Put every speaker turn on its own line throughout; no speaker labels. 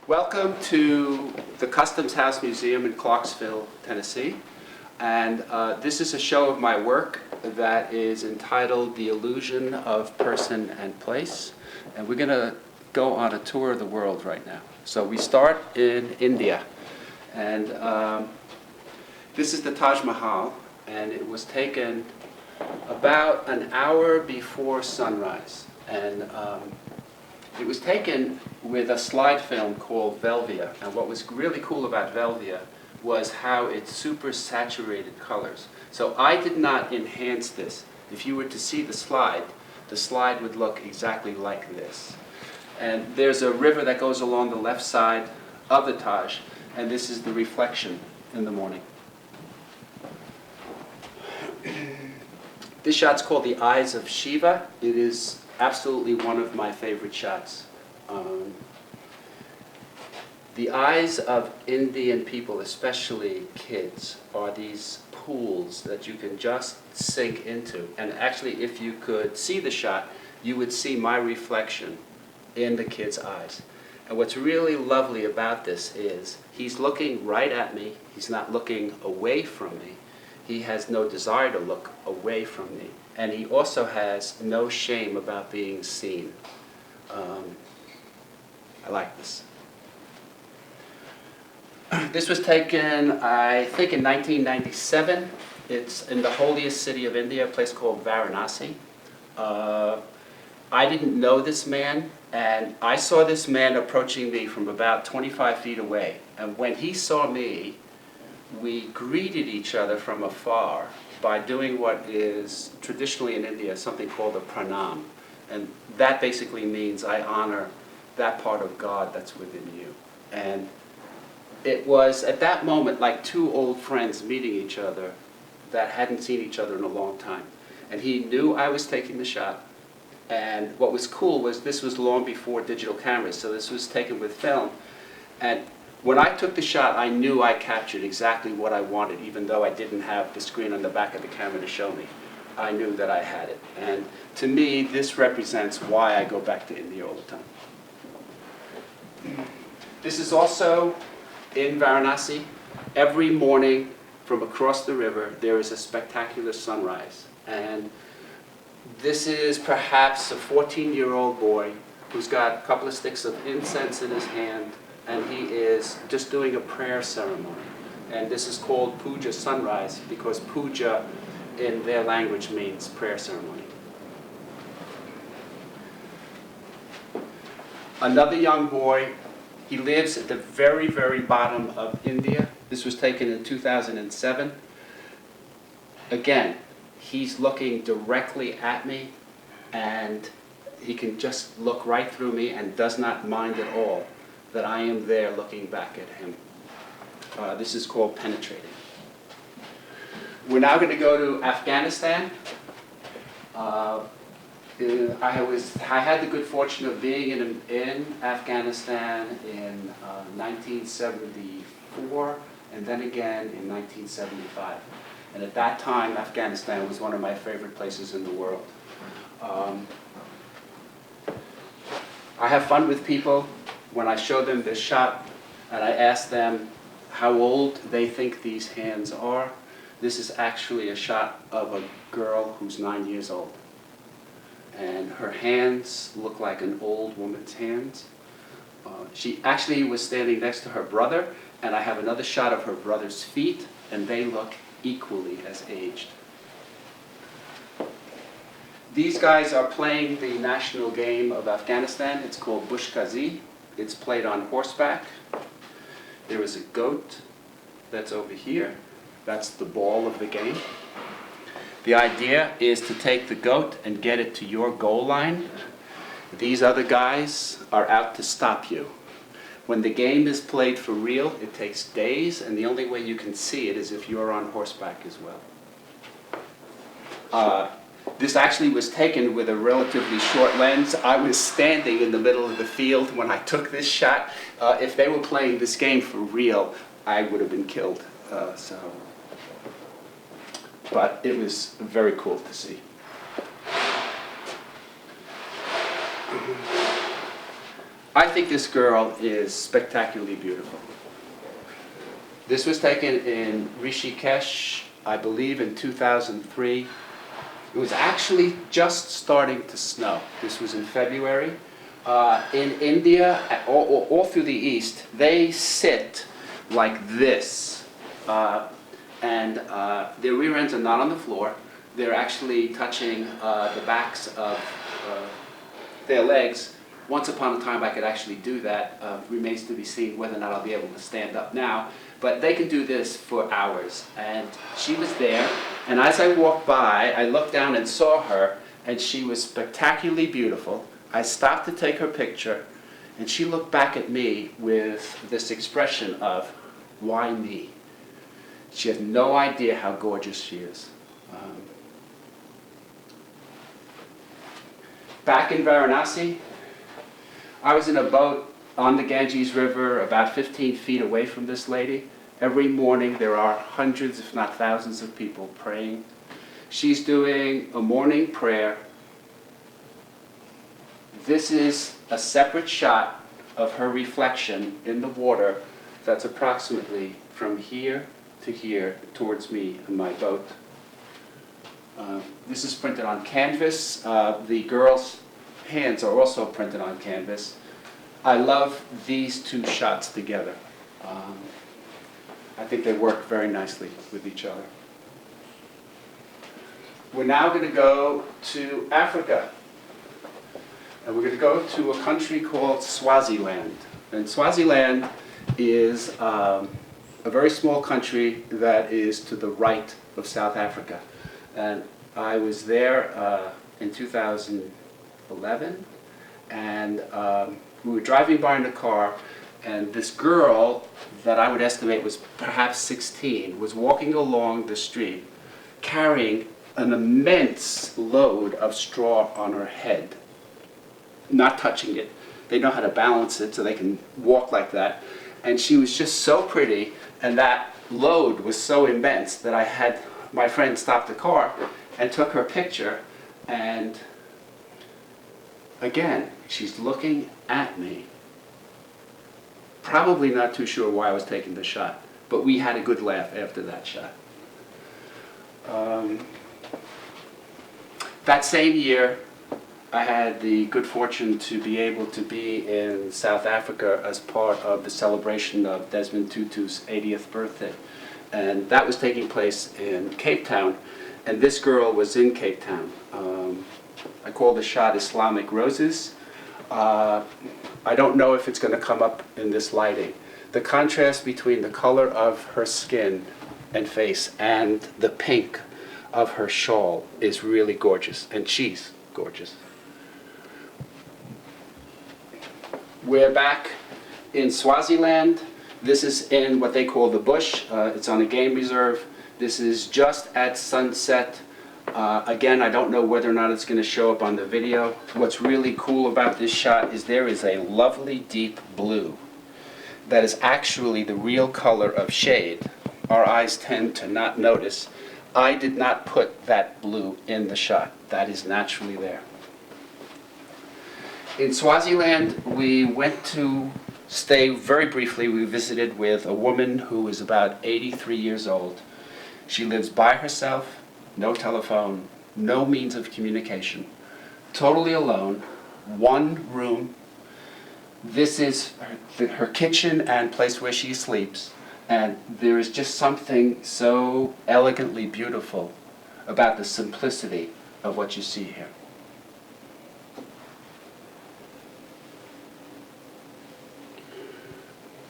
Welcome to the Customs House Museum in Clarksville, Tennessee. And this is a show of my work that is entitled The Illusion of Person and Place. And we're going to go on a tour of the world right now. So we start in India. And this is the Taj Mahal. And it was taken about an hour before sunrise. And it was taken with a slide film called Velvia. And what was really cool about Velvia was how it super saturated colors. So I did not enhance this. If you were to see the slide would look exactly like this. And there's a river that goes along the left side of the Taj, and this is the reflection in the morning. This shot's called The Eyes of Shiva. It is absolutely one of my favorite shots. The eyes of Indian people, especially kids, are these pools that you can just sink into. And actually, if you could see the shot, you would see my reflection in the kid's eyes. And what's really lovely about this is he's looking right at me. He's not looking away from me. He has no desire to look away from me. And he also has no shame about being seen. I like this. This was taken, I think, in 1997. It's in the holiest city of India, a place called Varanasi. I didn't know this man, and I saw this man approaching me from about 25 feet away. And when he saw me, we greeted each other from afar by doing what is traditionally in India something called a pranam. And that basically means I honor that part of God that's within you. And it was at that moment like two old friends meeting each other that hadn't seen each other in a long time. And he knew I was taking the shot. And what was cool was this was long before digital cameras, so this was taken with film. And when I took the shot, I knew I captured exactly what I wanted, even though I didn't have the screen on the back of the camera to show me. I knew that I had it. And to me, this represents why I go back to India all the time. This is also in Varanasi. Every morning from across the river, there is a spectacular sunrise. And this is perhaps a 14-year-old boy who's got a couple of sticks of incense in his hand, and he is just doing a prayer ceremony. And this is called puja sunrise because puja in their language means prayer ceremony. Another young boy, he lives at the very, very bottom of India. This was taken in 2007. Again, he's looking directly at me, and he can just look right through me and does not mind at all that I am there looking back at him. This is called penetrating. We're now going to go to Afghanistan. I had the good fortune of being in Afghanistan in 1974 and then again in 1975. And at that time, Afghanistan was one of my favorite places in the world. I have fun with people when I show them this shot and I ask them how old they think these hands are. This is actually a shot of a girl who's 9 years old. And her hands look like an old woman's hands. She actually was standing next to her brother, and I have another shot of her brother's feet, and they look equally as aged. These guys are playing the national game of Afghanistan. It's called Bushkazi. It's played on horseback. There is a goat that's over here. That's the ball of the game. The idea is to take the goat and get it to your goal line. These other guys are out to stop you. When the game is played for real, it takes days, and the only way you can see it is if you're on horseback as well. This actually was taken with a relatively short lens. I was standing in the middle of the field when I took this shot. If they were playing this game for real, I would have been killed. But it was very cool to see. I think this girl is spectacularly beautiful. This was taken in Rishikesh, I believe in 2003. It was actually just starting to snow. This was in February. In India, all through the East, they sit like this. And their rear ends are not on the floor. They're actually touching the backs of their legs. Once upon a time I could actually do that. Remains to be seen whether or not I'll be able to stand up now. But they can do this for hours. And she was there, and as I walked by, I looked down and saw her, and she was spectacularly beautiful. I stopped to take her picture, and she looked back at me with this expression of, why me? She has no idea how gorgeous she is. Back in Varanasi, I was in a boat on the Ganges River about 15 feet away from this lady. Every morning there are hundreds, if not thousands, of people praying. She's doing a morning prayer. This is a separate shot of her reflection in the water that's approximately from here to here towards me in my boat. This is printed on canvas. The girl's hands are also printed on canvas. I love these two shots together. I think they work very nicely with each other. We're now going to go to Africa. And we're going to go to a country called Swaziland. And Swaziland is a very small country that is to the right of South Africa. And I was there in 2011, and we were driving by in a car, and this girl that I would estimate was perhaps 16 was walking along the street carrying an immense load of straw on her head, not touching it. They know how to balance it so they can walk like that. And she was just so pretty, and that load was so immense that I had my friend stop the car and took her picture. And again, she's looking at me. Probably not too sure why I was taking the shot, but we had a good laugh after that shot. That same year, I had the good fortune to be able to be in South Africa as part of the celebration of Desmond Tutu's 80th birthday. And that was taking place in Cape Town, and this girl was in Cape Town. I call the shot Islamic Roses. I don't know if it's going to come up in this lighting. The contrast between the color of her skin and face and the pink of her shawl is really gorgeous, and she's gorgeous. We're back in Swaziland. This is in what they call the bush. It's on a game reserve. This is just at sunset. Again, I don't know whether or not it's going to show up on the video. What's really cool about this shot is there is a lovely deep blue that is actually the real color of shade. Our eyes tend to not notice. I did not put that blue in the shot. That is naturally there. In Swaziland, we went to stay very briefly. We visited with a woman who is about 83 years old. She lives by herself, no telephone, no means of communication, totally alone, one room. This is her kitchen and place where she sleeps, and there is just something so elegantly beautiful about the simplicity of what you see here.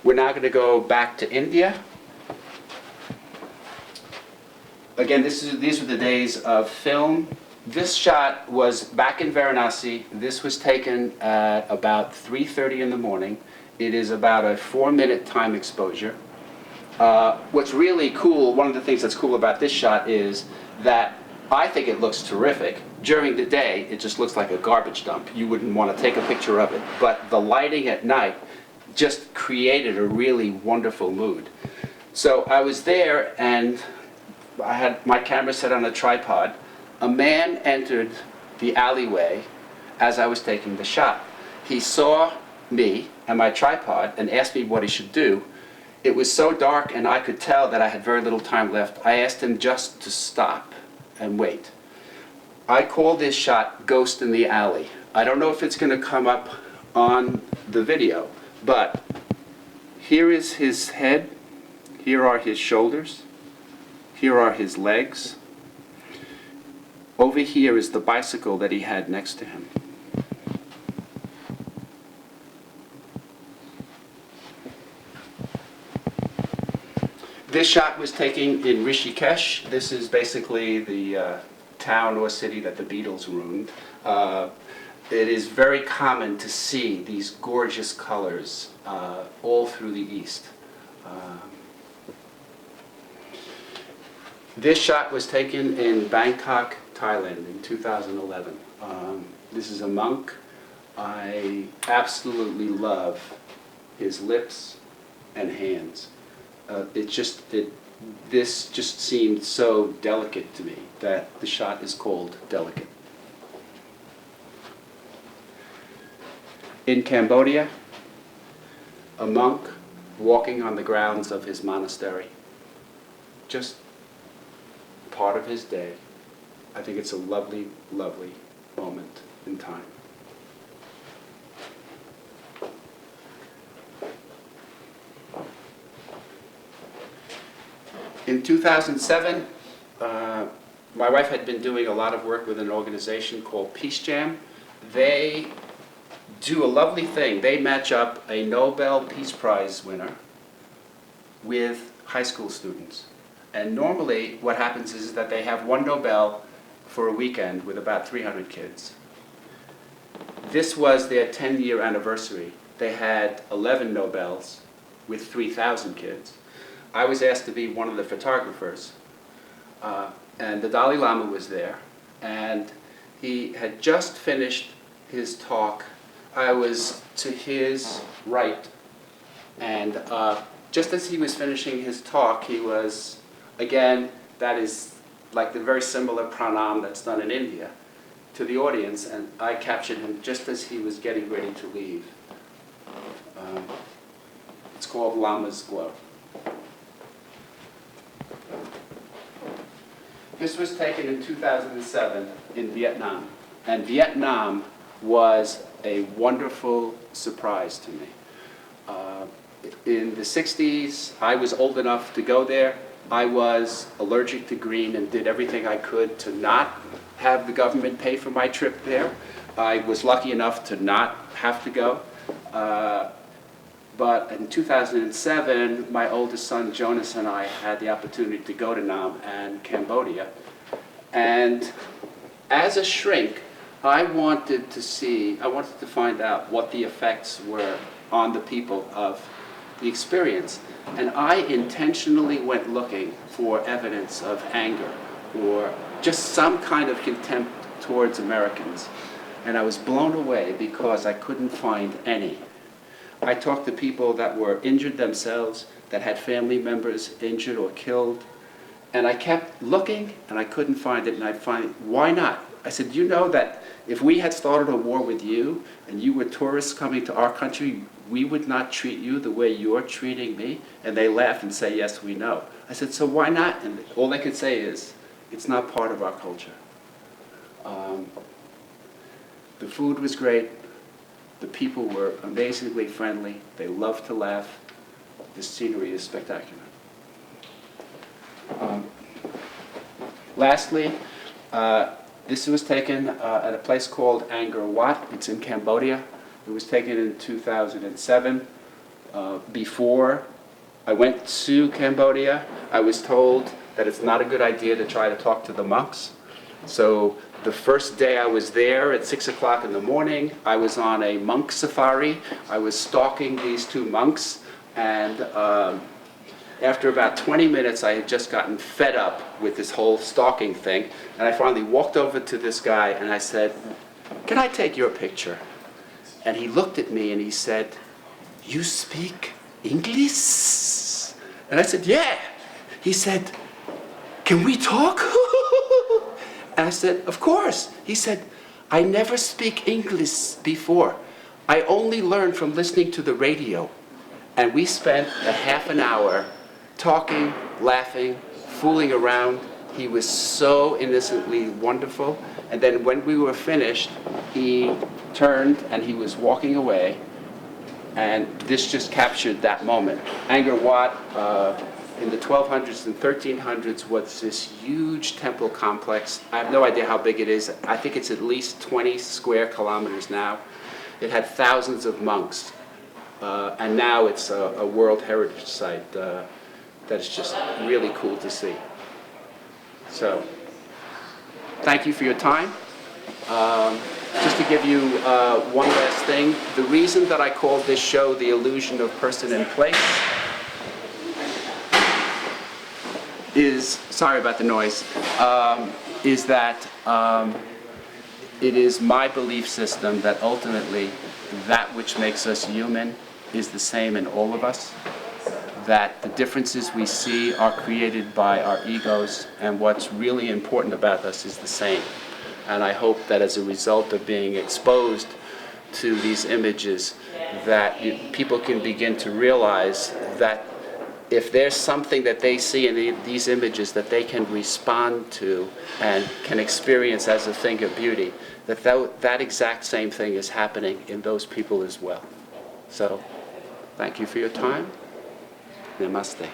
We're now going to go back to India. Again, these were the days of film. This shot was back in Varanasi. This was taken at about 3:30 in the morning. It is about a 4-minute time exposure. What's really cool, one of the things that's cool about this shot is that I think it looks terrific. During the day, it just looks like a garbage dump. You wouldn't want to take a picture of it. But the lighting at night just created a really wonderful mood. So I was there, and I had my camera set on a tripod. A man entered the alleyway as I was taking the shot. He saw me and my tripod and asked me what he should do. It was so dark and I could tell that I had very little time left. I asked him just to stop and wait. I call this shot Ghost in the Alley. I don't know if it's going to come up on the video, but here is his head, here are his shoulders, here are his legs. Over here is the bicycle that he had next to him. This shot was taken in Rishikesh. This is basically the town or city that the Beatles ruined. It is very common to see these gorgeous colors all through the East. This shot was taken in Bangkok, Thailand in 2011. This is a monk. I absolutely love his lips and hands. This just seemed so delicate to me that the shot is called Delicate. In Cambodia, a monk walking on the grounds of his monastery. Just part of his day. I think it's a lovely, lovely moment in time. In 2007, my wife had been doing a lot of work with an organization called Peace Jam. They do a lovely thing. They match up a Nobel Peace Prize winner with high school students. And normally what happens is that they have one Nobel for a weekend with about 300 kids. This was their 10-year anniversary. They had 11 Nobels with 3,000 kids. I was asked to be one of the photographers, and the Dalai Lama was there, and he had just finished his talk. I was to his right, and just as he was finishing his talk, he was, again, that is like the very similar pranam that's done in India, to the audience, and I captured him just as he was getting ready to leave. It's called Lama's Glow. This was taken in 2007 in Vietnam, and Vietnam was a wonderful surprise to me. In the 60s, I was old enough to go there. I was allergic to green and did everything I could to not have the government pay for my trip there. I was lucky enough to not have to go. But in 2007, my oldest son Jonas and I had the opportunity to go to Nam and Cambodia. And as a shrink, I wanted to find out what the effects were on the people of the experience. And I intentionally went looking for evidence of anger or just some kind of contempt towards Americans. And I was blown away because I couldn't find any. I talked to people that were injured themselves, that had family members injured or killed, and I kept looking and I couldn't find it, and I'd find, why not? I said, you know that if we had started a war with you and you were tourists coming to our country, we would not treat you the way you're treating me? And they laugh and say, yes, we know. I said, so why not? And all they could say is, it's not part of our culture. The food was great. The people were amazingly friendly. They loved to laugh. The scenery is spectacular. Lastly, this was taken at a place called Angkor Wat. It's in Cambodia. It was taken in 2007. Before I went to Cambodia, I was told that it's not a good idea to try to talk to the monks. So the first day I was there at 6 o'clock in the morning, I was on a monk safari. I was stalking these two monks, and after about 20 minutes, I had just gotten fed up with this whole stalking thing, and I finally walked over to this guy and I said, can I take your picture? And he looked at me and he said, you speak English? And I said, yeah. He said, can we talk? And I said, of course. He said, I never speak English before. I only learned from listening to the radio. And we spent a half an hour talking, laughing, fooling around. He was so innocently wonderful. And then when we were finished, he turned and he was walking away. And this just captured that moment. Angkor Wat, in the 1200s and 1300s, was this huge temple complex. I have no idea how big it is. I think it's at least 20 square kilometers now. It had thousands of monks. And now it's a World Heritage Site that is just really cool to see. So, thank you for your time. Just to give you one last thing, the reason that I called this show The Illusion of Person and Place is, sorry about the noise, is that it is my belief system that ultimately that which makes us human is the same in all of us, that the differences we see are created by our egos, and what's really important about us is the same. And I hope that as a result of being exposed to these images, that people can begin to realize that if there's something that they see in these images that they can respond to and can experience as a thing of beauty, that exact same thing is happening in those people as well. So, thank you for your time. Namaste.